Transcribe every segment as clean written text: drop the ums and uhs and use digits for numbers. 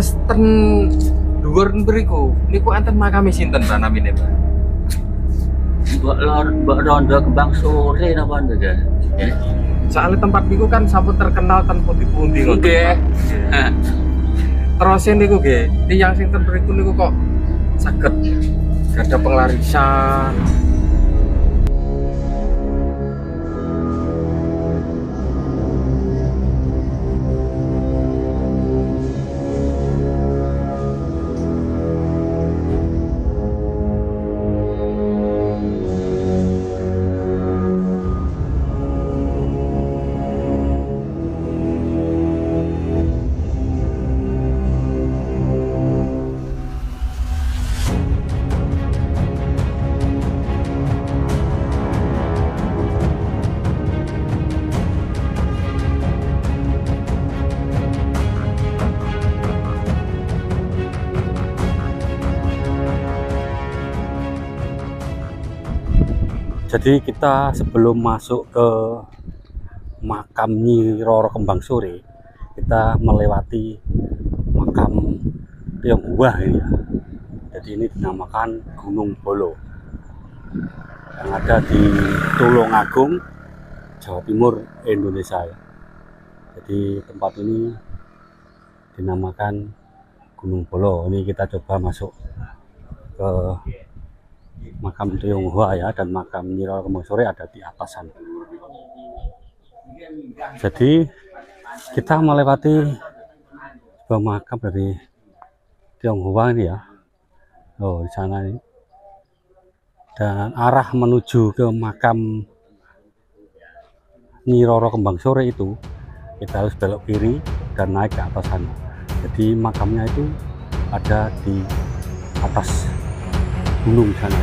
Pas ten dhuwur mriku niku enten makame sinten Pak namine Pak? Mbak Rondo Kembang Sore napa niku? Nggih. Soalnya tempat niku kan sampun terkenal ten pundi-pundi ngoten. Nggih. Terus niku nggih, tiyang sing ten mriku niku kok saged gadah penglarisan. Jadi kita sebelum masuk ke makam Nyi Roro Kembang Sore, kita melewati makam Tionghoa ini ya. Jadi ini dinamakan Gunung Bolo yang ada di Tulungagung, Jawa Timur, Indonesia ya. Jadi tempat ini dinamakan Gunung Bolo. Ini kita coba masuk ke makam Tionghoa ya, dan makam Nyi Roro Kembang Sore ada di atas sana. Jadi kita melewati sebuah makam dari Tionghoa ini ya. Oh, di sana ini. Dan arah menuju ke makam Nyi Roro Kembang Sore itu kita harus belok kiri dan naik ke atas sana. Jadi makamnya itu ada di atas gunung sana.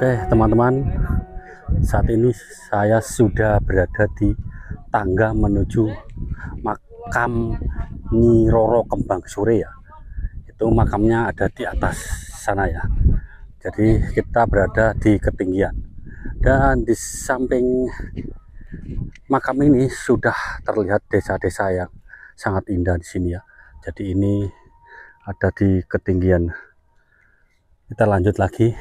Oke teman-teman, saat ini saya sudah berada di tangga menuju makam Nyi Roro Kembang Sore ya. Itu makamnya ada di atas sana ya. Jadi kita berada di ketinggian, dan di samping makam ini sudah terlihat desa-desa yang sangat indah di sini ya. Jadi ini ada di ketinggian. Kita lanjut lagi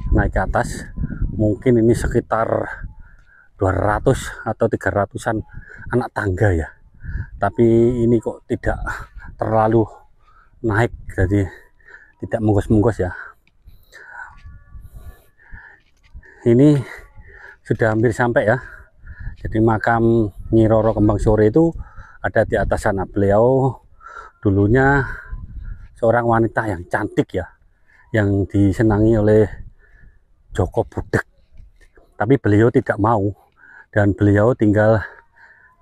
naik ke atas. Mungkin ini sekitar 200 atau 300-an anak tangga ya. tapi ini kok tidak terlalu naik, jadi tidak menggos-menggos ya. Ini sudah hampir sampai ya. Jadi makam Nyi Roro Kembang Sore itu ada di atas sana. Beliau dulunya seorang wanita yang cantik ya, yang disenangi oleh Joko Budek. Tapi beliau tidak mau, dan beliau tinggal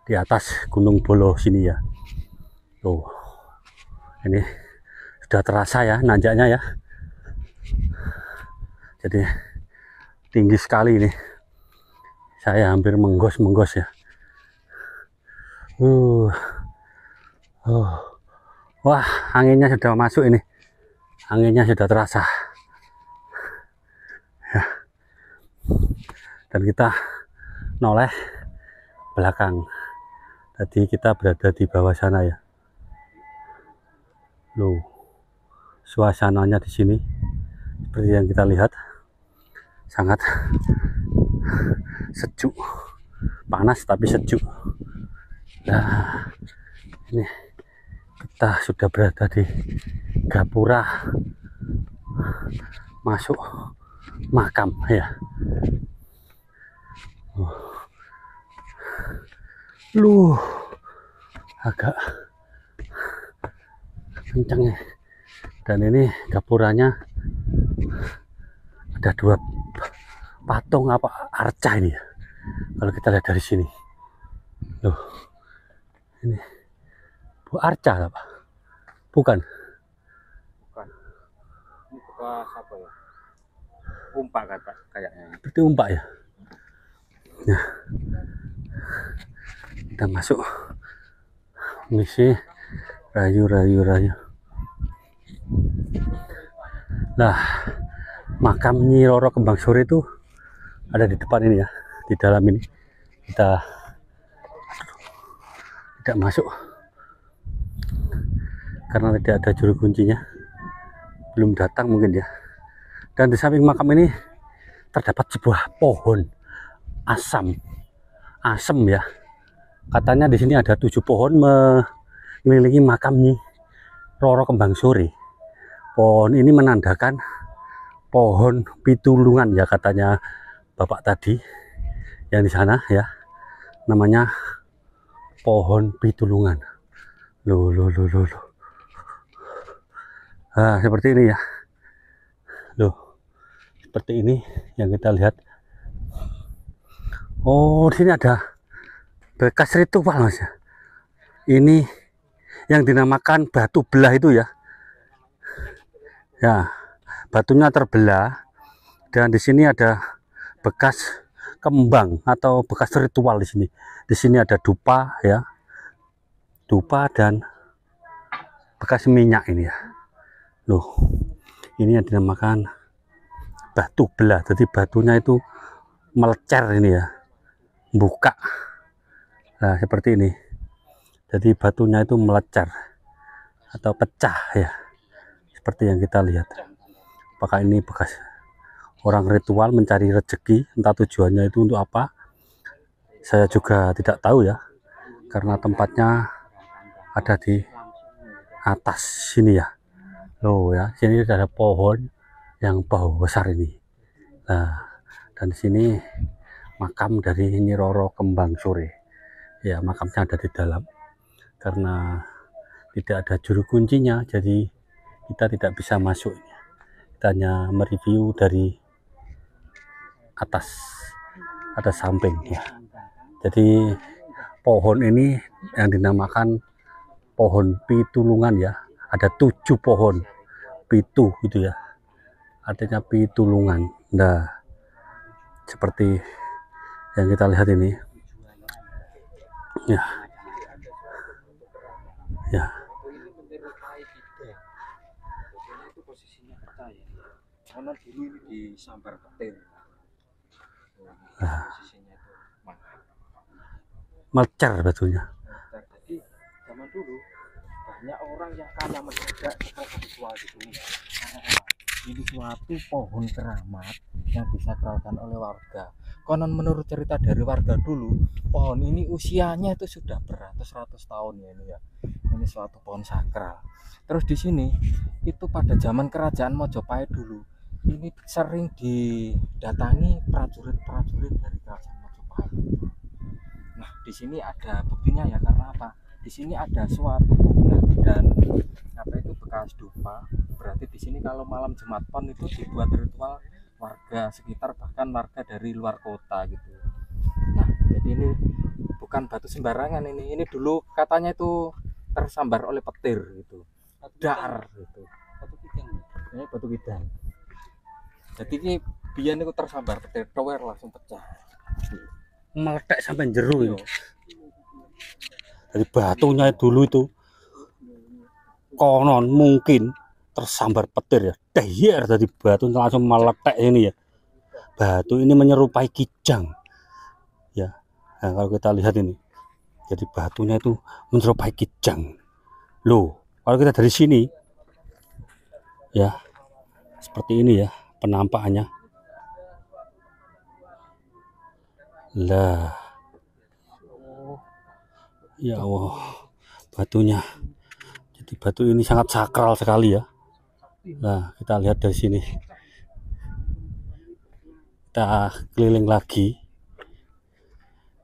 di atas Gunung Bolo sini ya. Tuh, ini sudah terasa ya nanjaknya ya. Jadi tinggi sekali ini. Saya hampir menggos-menggos ya. Wah, anginnya sudah masuk ini. Anginnya sudah terasa. Ya. Dan kita noleh belakang. Tadi kita berada di bawah sana ya. Loh, suasananya di sini seperti yang kita lihat sangat sejuk, panas tapi sejuk. Nah, ini kita sudah berada di gapura masuk makam ya. Agak kencang ya. Dan ini gapuranya ada 2 patung apa arca ini ya, kalau kita lihat dari sini. Loh, ini Bu Arca apa? Bukan. Ini bekas apa ya? Umpak kata kayaknya. Seperti umpak ya. Nah, kita masuk misi rayu. Nah, makam Nyi Roro Kembang Sore itu ada di depan ini ya, di dalam ini. Kita tidak masuk karena tidak ada juru kuncinya, belum datang mungkin ya. Dan di samping makam ini terdapat sebuah pohon asam ya. Katanya di sini ada 7 pohon mengelilingi makam Nyi Roro Kembang Sore. Pohon ini menandakan pohon pitulungan ya, katanya bapak tadi yang di sana ya, namanya pohon pitulungan. Loh. Nah, seperti ini ya. Loh, seperti ini yang kita lihat. Oh, di sini ada bekas ritual Mas ya. Ini yang dinamakan batu belah itu ya. Ya, batunya terbelah, dan di sini ada bekas kembang atau bekas ritual di sini. Di sini ada dupa ya, dupa dan bekas minyak ini ya. Loh, ini yang dinamakan batu belah. Jadi batunya itu melecer ini ya, buka. Nah, seperti ini. Jadi batunya itu melecer atau pecah ya, seperti yang kita lihat. Apakah ini bekas orang ritual mencari rezeki, entah tujuannya itu untuk apa, saya juga tidak tahu ya, karena tempatnya ada di atas sini ya. Loh ya, sini ada pohon yang bau besar ini. Nah, dan sini makam dari Nyi Roro Kembang Sore ya, makamnya ada di dalam. Karena tidak ada juru kuncinya, jadi kita tidak bisa masuk. Kita hanya mereview dari atas samping ya. Jadi pohon ini yang dinamakan pohon pitulungan ya. Ada 7 pohon pitu gitu ya, artinya pitulungan. Nah, seperti yang kita lihat ini ya. Itu posisinya pecah ya. Karena dulu ini disambar petir. Posisinya itu Melecer batunya. Jadi zaman dulu banyak orang yang kaya mendadak seperti ritual di sini. ini suatu pohon keramat yang disakralkan oleh warga. Konon menurut cerita dari warga dulu, pohon ini usianya itu sudah beratus-ratus tahun ya ini ya. Ini suatu pohon sakral. Terus di sini itu pada zaman kerajaan Mojopahit dulu, ini sering didatangi prajurit-prajurit dari kerajaan Mojopahit. Nah, di sini ada buktinya ya, karena apa? Di sini ada suatu bangunan dan apa itu bekas dupa. Berarti di sini kalau malam Jumat Pon itu dibuat ritual warga sekitar, bahkan warga dari luar kota gitu. Nah, jadi ini bukan batu sembarangan ini. Ini dulu katanya itu tersambar oleh petir gitu. Dar gitu. Ini batu kidang. Jadi ini biyen itu tersambar petir, tower langsung pecah. Meletek sampai jero itu. Dari batunya dulu itu konon mungkin tersambar petir ya. Dahyer dari batu langsung meletek ini ya. Batu ini menyerupai kijang. Ya. Nah, kalau kita lihat ini. Jadi batunya itu menyerupai kijang. Loh, kalau kita dari sini ya seperti ini ya penampakannya. Lah, ya Allah, batunya. Jadi batu ini sangat sakral sekali ya. Nah, kita lihat dari sini. Kita keliling lagi.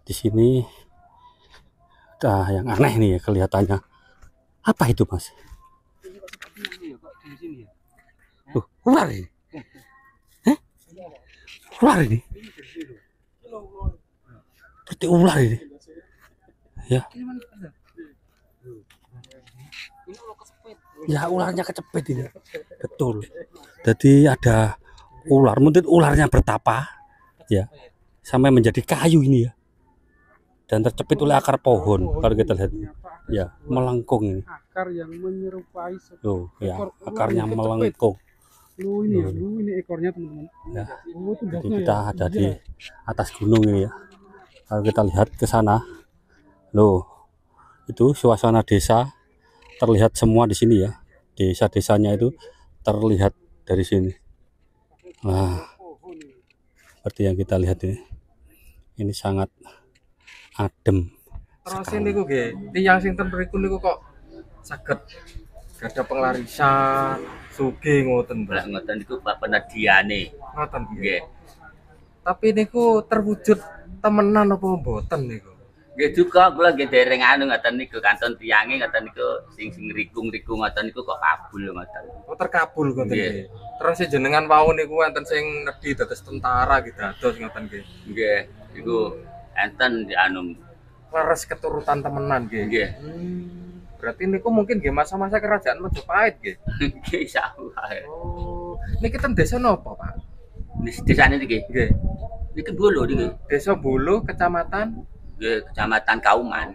Di sini ada yang aneh nih ya kelihatannya. Apa itu, Mas? Ular ini. Hah? Ular ini. Seperti ular ini. Ya. Ya, ularnya kecepet ini. Betul. Jadi ada ular, mungkin ularnya bertapa ya, sampai menjadi kayu ini ya. Dan tercepit oleh akar pohon kalau kita lihat. Ya, melengkung ini. Akar yang menyerupai Tuh, ya, akarnya melengkung. ini ekornya teman-teman. Ya. Jadi kita ada di atas gunung ini ya. Kalau kita lihat ke sana, loh, itu suasana desa terlihat semua di sini ya. Desa-desanya itu terlihat dari sini. Nah, seperti yang kita lihat ini sangat adem. Terus ini niku nggih, tiyang sing ten mriku niku kok saged gadah penglarisan, sugih ngoten, Lah Mbak. ngoten niku Pak penadiane. Ngoten nggih. Nggih. Tapi niku terwujud temenan apa mboten niku? Nggih juga kula nggih dereng anu ngoten niku kanton tiyange ngoten niku sing rigung-rigung ngoten niku kok kabul ngoten. Oh, terkabul ngoten Nggih. nggih. Terus jenengan wau niku wonten sing nedhi dados tentara gitu dados ngoten nggih. Nggih, iku enten di anu. Leres keturutan temenan nggih. Nggih. Berarti niku mungkin nggih masa-masa kerajaan Majapahit nggih. Nggih insyaallah. Oh, niki ten desa napa, Pak? Desane iki. Nggih. Niki Bolo niki. Desa Bolo, Kecamatan Kecamatan Kauman,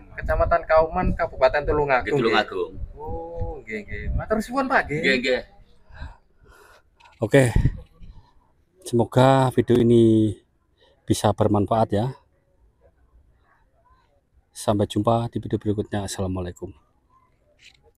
Kauman, Kabupaten Tulungagung. nggih Tulungagung. Oh, nggih nggih. Matur suwun, Pak nggih. Nggih nggih. Oke. Semoga video ini bisa bermanfaat ya. Sampai jumpa di video berikutnya. Assalamualaikum.